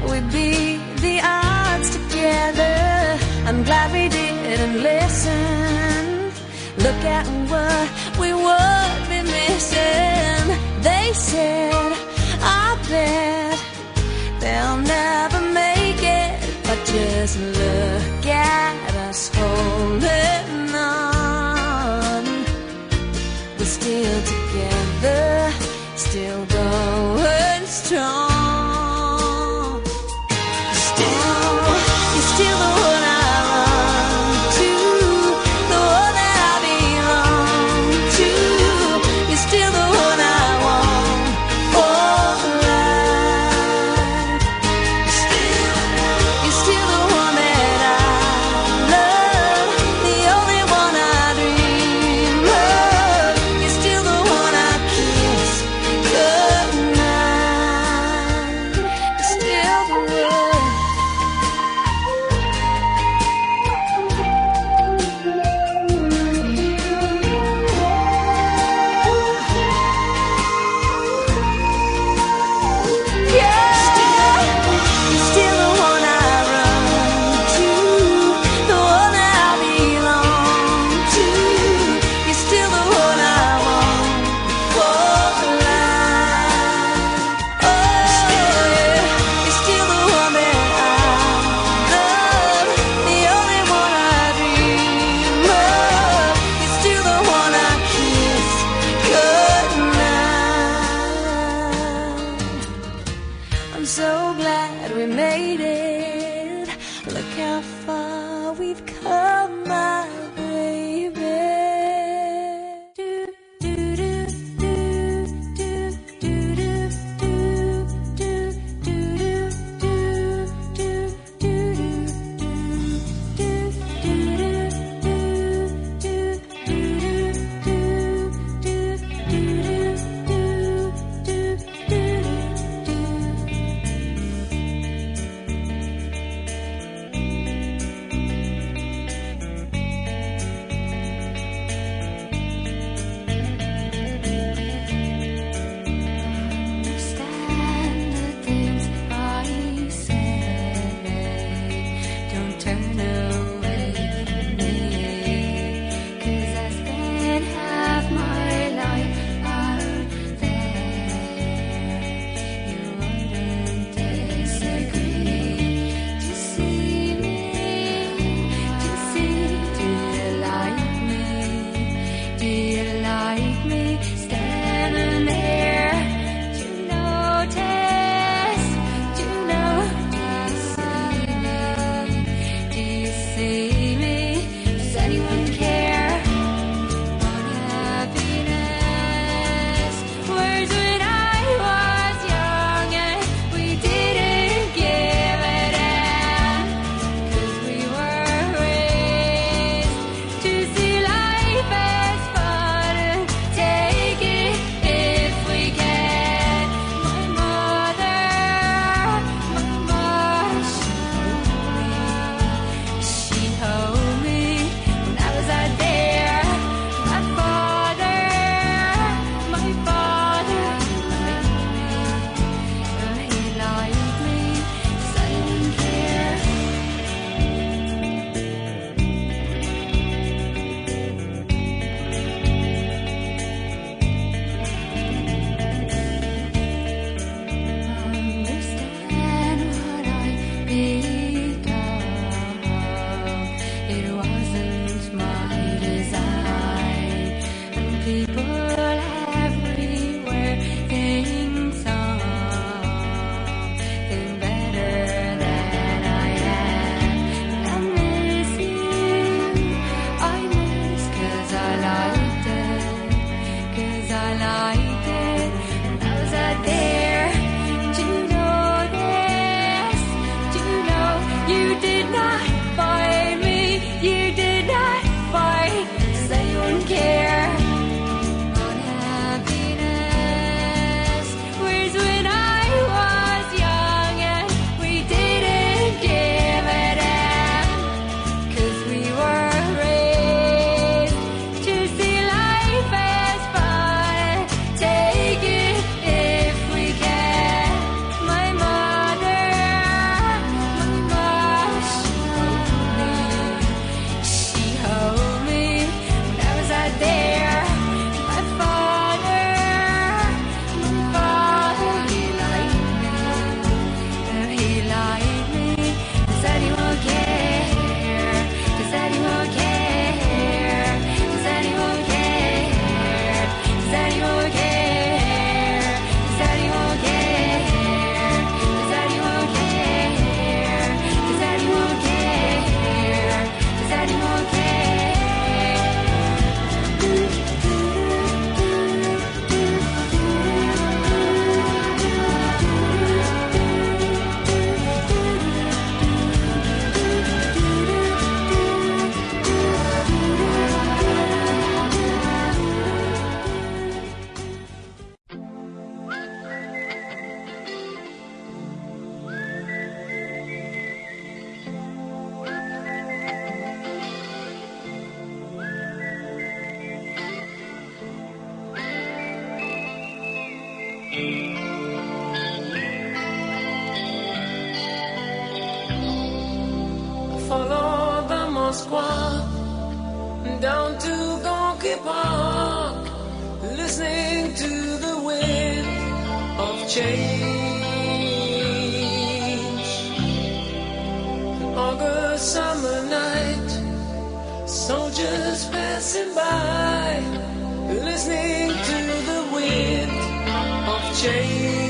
we beat the odds together. I'm glad we didn't listen. Look at what we would be missing. They said, I bet they'll never make it, but just look at us holding on. We're still together, still going strong. You're still the one I run to, the one that I belong to. You're still the one I want for life. You're still the one that I love, the only one I dream of. You're still the one I kiss goodnight. You're still the one. I'm so glad we made it. Look how far we've come, my baby. Do, do, do, do, do, do, do, do, do, do, Moscow down to Gonky Park, listening to the wind of change. August summer night, soldiers passing by, listening to the wind of change.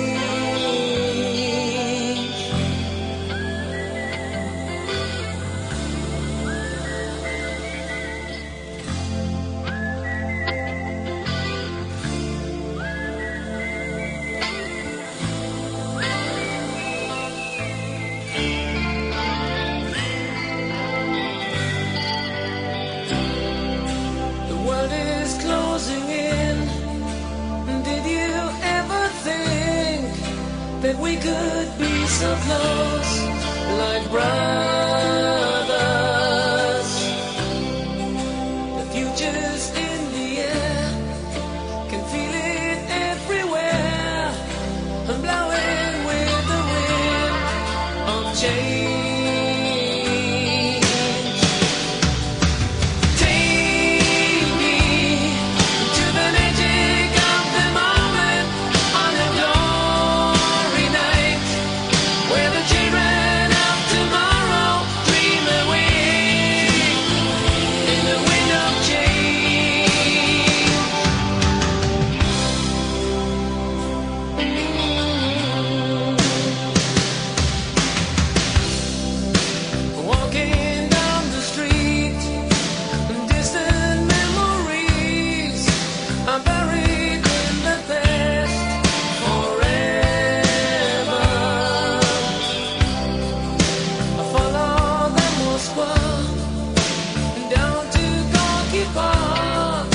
That we could be so close, like brothers. The future's in the air, can feel it everywhere. I'm blowing with the wind of change. Take me to the magic of the moment on the glory night, where the children of tomorrow dream away in the wind of change. Walking down the street, distant memories are buried in the past forever. I follow the Moscow down to Gonky Park,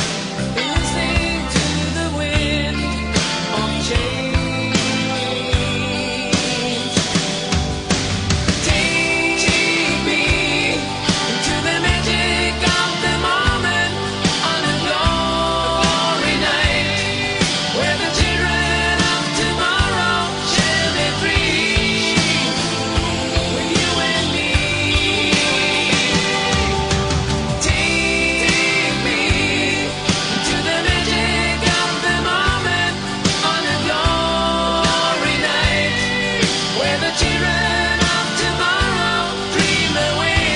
listening to the wind of change. Take me to the magic of the moment on a glory night, where the children of tomorrow shall be free with you and me. Take me to the magic of the moment on a glory night, where the children of tomorrow dream away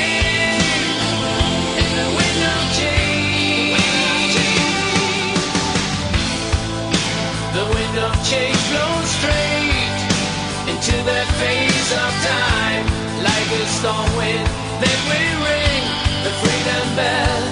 in the wind of change. The wind of change blows straight into that phase of time, like a storm wind that will ring the freedom bell.